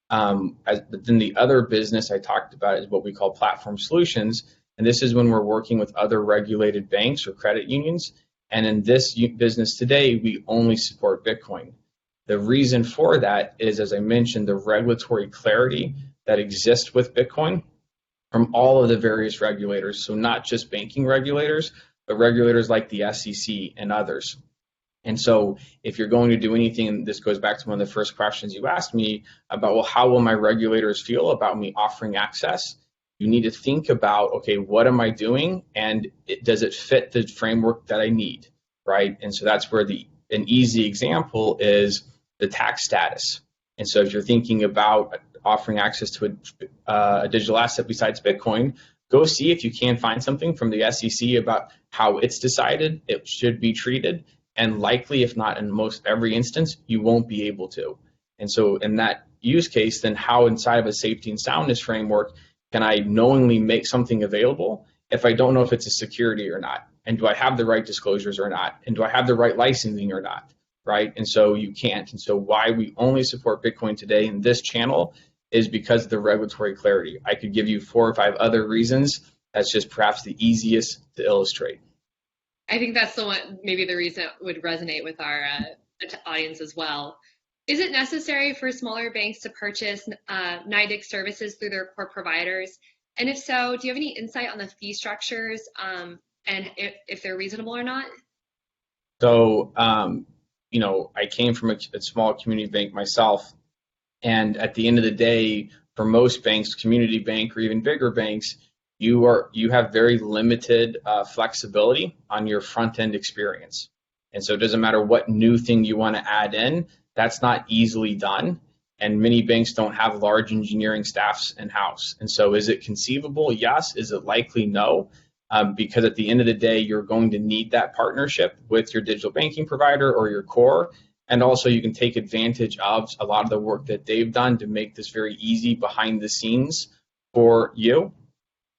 But then the other business I talked about is what we call platform solutions. And this is when we're working with other regulated banks or credit unions. And in this business today, we only support Bitcoin. The reason for that is, as I mentioned, the regulatory clarity that exists with Bitcoin from all of the various regulators. So not just banking regulators, but regulators like the SEC and others. And so if you're going to do anything, and this goes back to one of the first questions you asked me about, well, how will my regulators feel about me offering access? You need to think about, okay, what am I doing? And does it fit the framework that I need, right? And so that's where an easy example is the tax status. And so if you're thinking about offering access to a digital asset besides Bitcoin, go see if you can find something from the SEC about how it's decided it should be treated. And likely, if not in most every instance, you won't be able to. And so in that use case, then how inside of a safety and soundness framework can I knowingly make something available if I don't know if it's a security or not? And do I have the right disclosures or not? And do I have the right licensing or not? Right? And so you can't. And so why we only support Bitcoin today in this channel is because of the regulatory clarity. I could give you 4 or 5 other reasons. That's just perhaps the easiest to illustrate. I think that's the one, maybe the reason it would resonate with our audience as well. Is it necessary for smaller banks to purchase NYDIG services through their core providers? And if so, do you have any insight on the fee structures and if they're reasonable or not? So, I came from a small community bank myself. And at the end of the day, for most banks, community bank or even bigger banks, you have very limited flexibility on your front end experience. And so it doesn't matter what new thing you want to add in, that's not easily done. And many banks don't have large engineering staffs in-house. And so is it conceivable? Yes. Is it likely? No. Because at the end of the day, you're going to need that partnership with your digital banking provider or your core. And also you can take advantage of a lot of the work that they've done to make this very easy behind the scenes for you.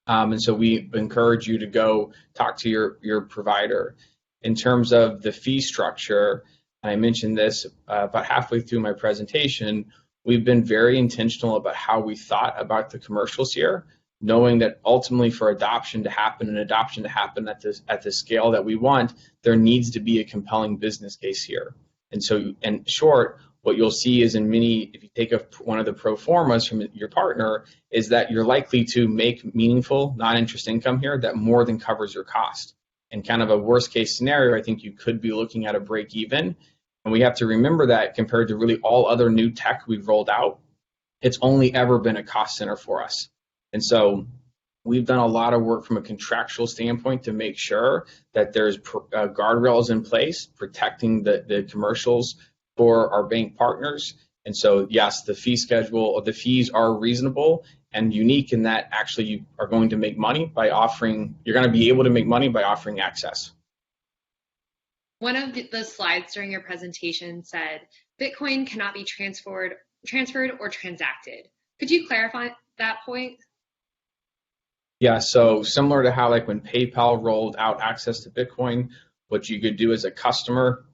And so we encourage you to go talk to your provider. In terms of the fee structure, and I mentioned this about halfway through my presentation, we've been very intentional about how we thought about the commercials here, knowing that ultimately for adoption to happen at the scale that we want, there needs to be a compelling business case here. And so in short, what you'll see is if you take one of the pro formas from your partner, is that you're likely to make meaningful non-interest income here that more than covers your cost. In kind of a worst case scenario, I think you could be looking at a break even. And we have to remember that compared to really all other new tech we've rolled out, it's only ever been a cost center for us. And so we've done a lot of work from a contractual standpoint to make sure that there's guardrails in place protecting the commercials for our bank partners. And so, yes, the fees are reasonable and unique in that actually you are going to make money you're going to be able to make money by offering access. One of the slides during your presentation said Bitcoin cannot be transferred or transacted. Could you clarify that point? Yeah, so similar to how when PayPal rolled out access to Bitcoin, what you could do as a customer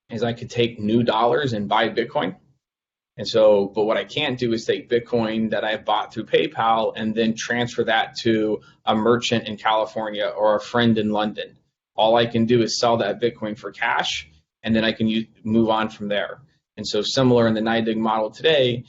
is I could take new dollars and buy Bitcoin. And so, but what I can't do is take Bitcoin that I bought through PayPal and then transfer that to a merchant in California or a friend in London. All I can do is sell that Bitcoin for cash, and then I can move on from there. And so similar in the NYDIG model today,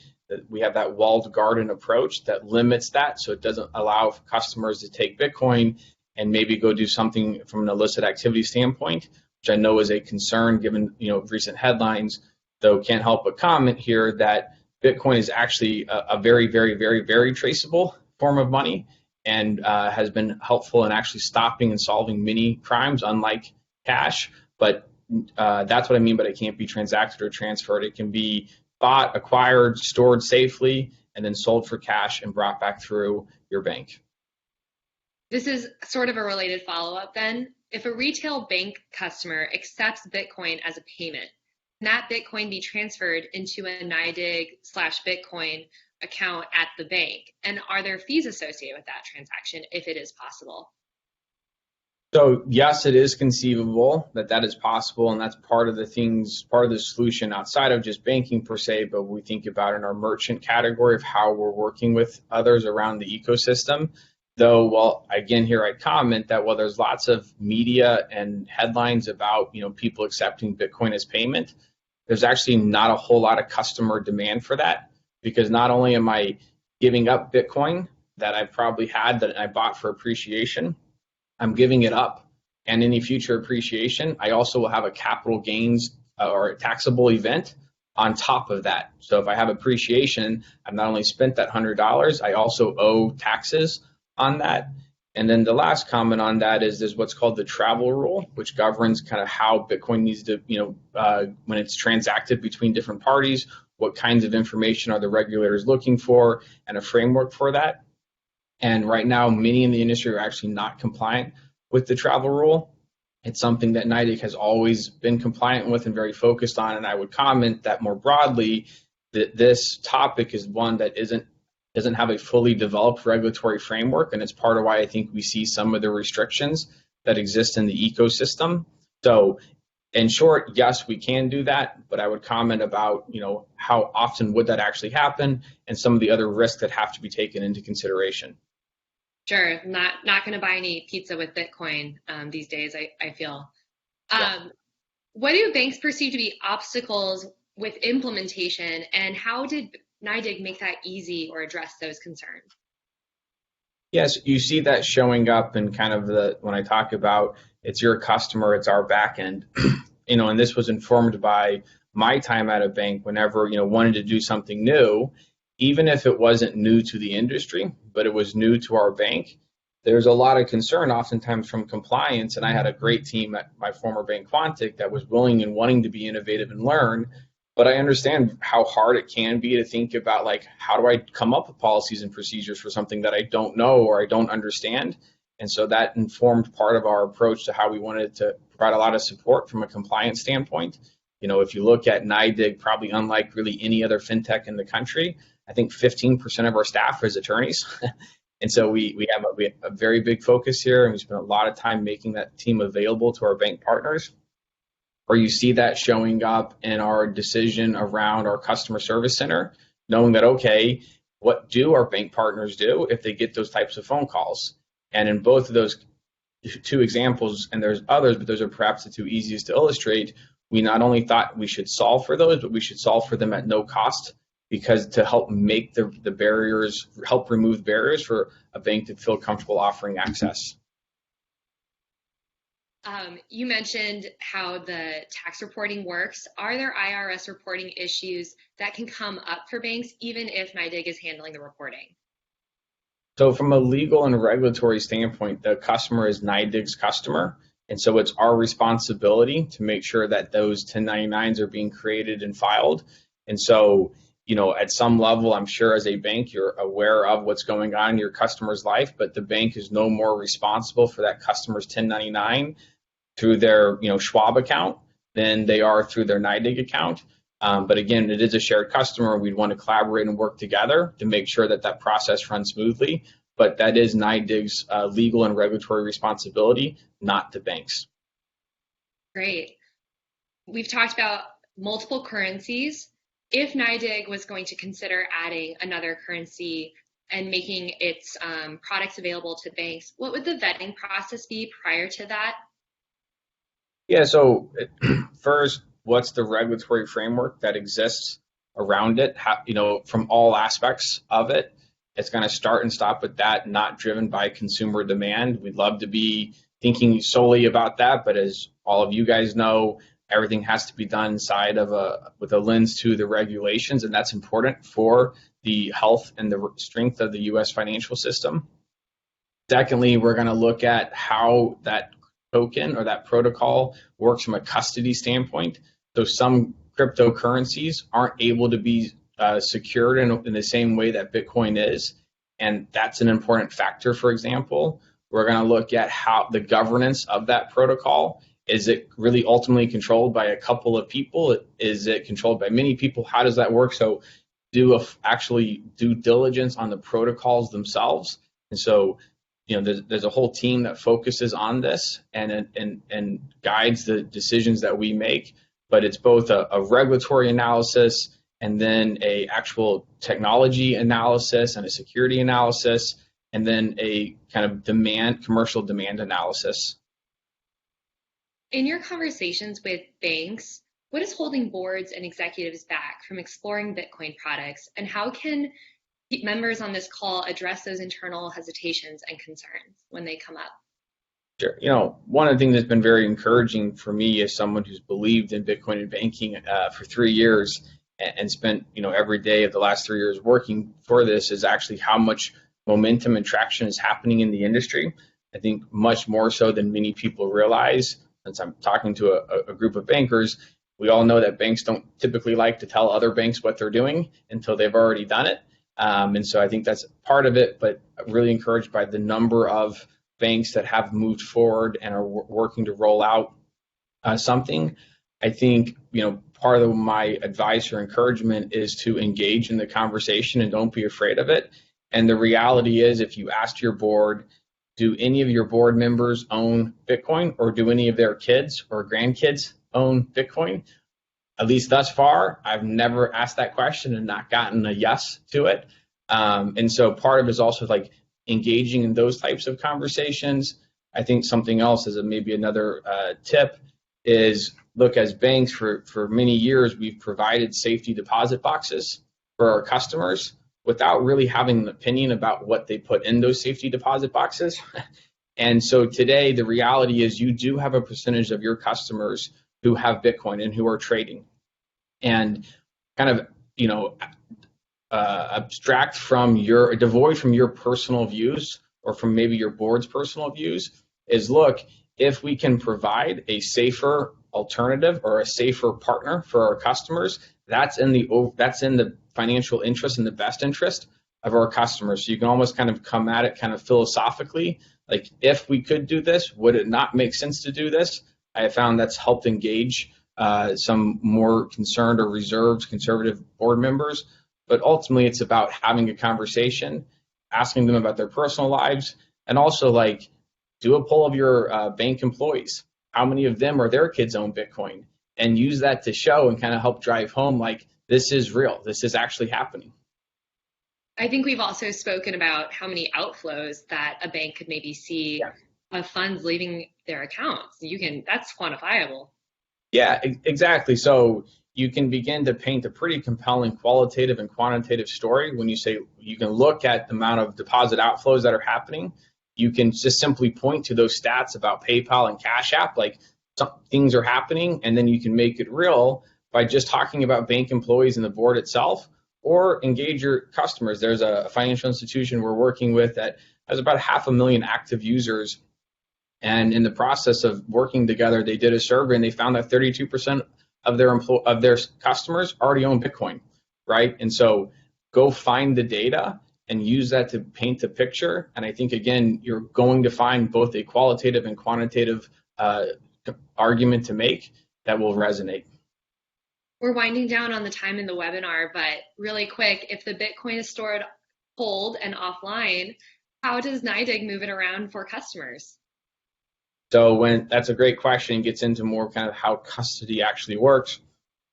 we have that walled garden approach that limits that, so it doesn't allow customers to take Bitcoin and maybe go do something from an illicit activity standpoint, which I know is a concern given recent headlines, though can't help but comment here that Bitcoin is actually a very, very, very, very traceable form of money and has been helpful in actually stopping and solving many crimes, unlike cash. But that's what I mean, but it can't be transacted or transferred. It can be bought, acquired, stored safely, and then sold for cash and brought back through your bank. This is sort of a related follow-up then. If a retail bank customer accepts Bitcoin as a payment, can that Bitcoin be transferred into a NYDIG/Bitcoin account at the bank? And are there fees associated with that transaction if it is possible? So yes, it is conceivable that is possible, and that's part of the solution outside of just banking per se, but we think about in our merchant category of how we're working with others around the ecosystem. Though, well, again, here I comment that while there's lots of media and headlines about people accepting Bitcoin as payment, there's actually not a whole lot of customer demand for that, because not only am I giving up Bitcoin that I probably had that I bought for appreciation, I'm giving it up, and any future appreciation, I also will have a capital gains or a taxable event on top of that. So if I have appreciation, I've not only spent that $100, I also owe taxes on that. And then the last comment on that is there's what's called the travel rule, which governs kind of how Bitcoin needs to, when it's transacted between different parties, what kinds of information are the regulators looking for, and a framework for that. And right now, many in the industry are actually not compliant with the travel rule. It's something that NYDIG has always been compliant with and very focused on. And I would comment that more broadly, that this topic is one that doesn't have a fully developed regulatory framework, and it's part of why I think we see some of the restrictions that exist in the ecosystem. So In short, yes, we can do that, but I would comment about, how often would that actually happen and some of the other risks that have to be taken into consideration. Sure, not going to buy any pizza with Bitcoin these days, I feel. What do banks perceive to be obstacles with implementation, and how did NYDIG make that easy or address those concerns? Yes, you see that showing up in kind of when I talk about it's your customer, it's our back end, and this was informed by my time at a bank whenever, wanted to do something new, even if it wasn't new to the industry, but it was new to our bank. There's a lot of concern oftentimes from compliance, and I had a great team at my former bank, Quantic, that was willing and wanting to be innovative and learn. But I understand how hard it can be to think about, like, how do I come up with policies and procedures for something that I don't know or I don't understand? And so that informed part of our approach to how we wanted to provide a lot of support from a compliance standpoint. If you look at NYDIG, probably unlike really any other fintech in the country, I think 15% of our staff is attorneys. And so we have a very big focus here, and we spend a lot of time making that team available to our bank partners. Or you see that showing up in our decision around our customer service center, knowing that, okay, what do our bank partners do if they get those types of phone calls? And in both of those two examples, and there's others, but those are perhaps the two easiest to illustrate, we not only thought we should solve for those, but we should solve for them at no cost, because to help make the barriers, help remove barriers for a bank to feel comfortable offering access. You mentioned how the tax reporting works. Are there IRS reporting issues that can come up for banks, even if NYDIG is handling the reporting? So from a legal and regulatory standpoint, the customer is NYDIG's customer. And so it's our responsibility to make sure that those 1099s are being created and filed. And so, at some level, I'm sure as a bank, you're aware of what's going on in your customer's life, but the bank is no more responsible for that customer's 1099 through their, Schwab account than they are through their NYDIG account. But again, it is a shared customer. We'd want to collaborate and work together to make sure that process runs smoothly. But that is NYDIG's legal and regulatory responsibility, not the bank's. Great. We've talked about multiple currencies. If NYDIG was going to consider adding another currency and making its products available to banks, what would the vetting process be prior to that? Yeah, so first, what's the regulatory framework that exists around it? From all aspects of it, it's going to start and stop with that, not driven by consumer demand. We'd love to be thinking solely about that, but as all of you guys know, everything has to be done inside of with a lens to the regulations, and that's important for the health and the strength of the U.S. financial system. Secondly, we're going to look at how that token or that protocol works from a custody standpoint. So some cryptocurrencies aren't able to be secured in the same way that Bitcoin is, and that's an important factor. For example, we're going to look at how the governance of that protocol. Is it really ultimately controlled by a couple of people? Is it controlled by many people? How does that work? So actually due diligence on the protocols themselves. And so, there's a whole team that focuses on this and guides the decisions that we make. But it's both a regulatory analysis and then a actual technology analysis and a security analysis, and then a kind of commercial demand analysis. In your conversations with banks, what is holding boards and executives back from exploring Bitcoin products, and how can members on this call address those internal hesitations and concerns when they come up? Sure. One of the things that's been very encouraging for me as someone who's believed in Bitcoin and banking for 3 years and spent, every day of the last 3 years working for this is actually how much momentum and traction is happening in the industry. I think much more so than many people realize. Since I'm talking to a group of bankers, we all know that banks don't typically like to tell other banks what they're doing until they've already done it. And so I think that's part of it, but really encouraged by the number of banks that have moved forward and are working to roll out something. I think, part of my advice or encouragement is to engage in the conversation and don't be afraid of it. And the reality is, if you asked your board, do any of your board members own Bitcoin, or do any of their kids or grandkids own Bitcoin? At least thus far, I've never asked that question and not gotten a yes to it. And so part of it is also like engaging in those types of conversations. I think something else is maybe another tip is look, as banks for many years, we've provided safety deposit boxes for our customers without really having an opinion about what they put in those safety deposit boxes. And so today, the reality is you do have a percentage of your customers who have Bitcoin and who are trading. And kind of, abstract from devoid from your personal views or from maybe your board's personal views is look, if we can provide a safer alternative or a safer partner for our customers, that's in the financial interest and the best interest of our customers. So you can almost kind of come at it kind of philosophically, like if we could do this, would it not make sense to do this? I have found that's helped engage some more concerned or reserved conservative board members. But ultimately, it's about having a conversation, asking them about their personal lives, and also like do a poll of your bank employees. How many of them or their kids own Bitcoin? And use that to show and kind of help drive home like this is real. This is actually happening. I think we've also spoken about how many outflows that a bank could maybe see of funds leaving their accounts. That's quantifiable. Yeah, exactly. So you can begin to paint a pretty compelling qualitative and quantitative story when you say you can look at the amount of deposit outflows that are happening. You can just simply point to those stats about PayPal and Cash App, like some things are happening, and then you can make it real by just talking about bank employees and the board itself, or engage your customers. There's a financial institution we're working with that has about 500,000 active users. And in the process of working together, they did a survey and they found that 32% of their customers already own Bitcoin, right? And so go find the data and use that to paint the picture. And I think, again, you're going to find both a qualitative and quantitative argument to make that will resonate. We're winding down on the time in the webinar, but really quick, if the Bitcoin is stored cold and offline, how does NYDIG move it around for customers? So that's a great question. It gets into more kind of how custody actually works.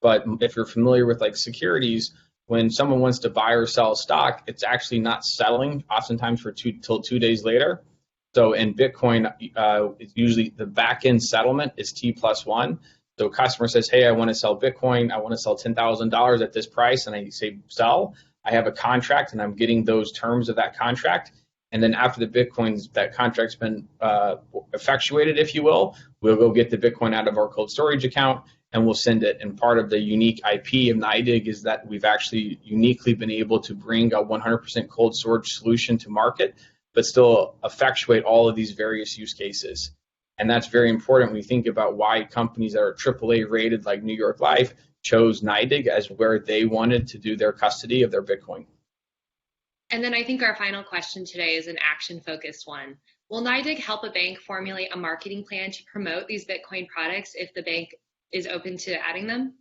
But if you're familiar with like securities, when someone wants to buy or sell stock, it's actually not selling oftentimes till 2 days later. So in Bitcoin, it's usually the back-end settlement is T+1. So a customer says, hey, I want to sell Bitcoin. I want to sell $10,000 at this price. And I say, sell. I have a contract and I'm getting those terms of that contract. And then after that contract's been effectuated, if you will, we'll go get the Bitcoin out of our cold storage account and we'll send it. And part of the unique IP of NYDIG is that we've actually uniquely been able to bring a 100% cold storage solution to market, but still effectuate all of these various use cases. And that's very important when you think about why companies that are AAA rated like New York Life chose NYDIG as where they wanted to do their custody of their Bitcoin. And then I think our final question today is an action-focused one. Will NYDIG help a bank formulate a marketing plan to promote these Bitcoin products if the bank is open to adding them?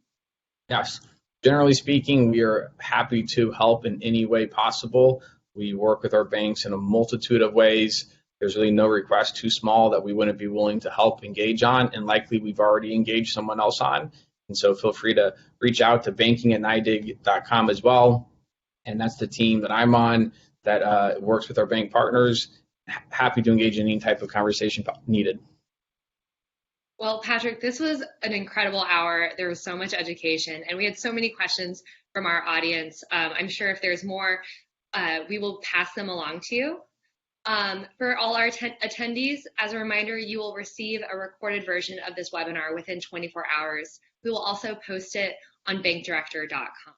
Yes. Generally speaking, we are happy to help in any way possible. We work with our banks in a multitude of ways. There's really no request too small that we wouldn't be willing to help engage on, and likely we've already engaged someone else on. And so feel free to reach out to banking@nydig.com as well. And that's the team that I'm on that works with our bank partners. Happy to engage in any type of conversation needed. Well, Patrick, this was an incredible hour. There was so much education, and we had so many questions from our audience. I'm sure if there's more, we will pass them along to you. For all our attendees, as a reminder, you will receive a recorded version of this webinar within 24 hours. We will also post it on bankdirector.com.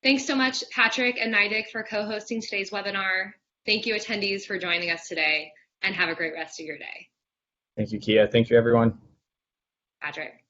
Thanks so much, Patrick and NYDIG, for co-hosting today's webinar. Thank you, attendees, for joining us today, and have a great rest of your day. Thank you, Kia. Thank you, everyone. Patrick.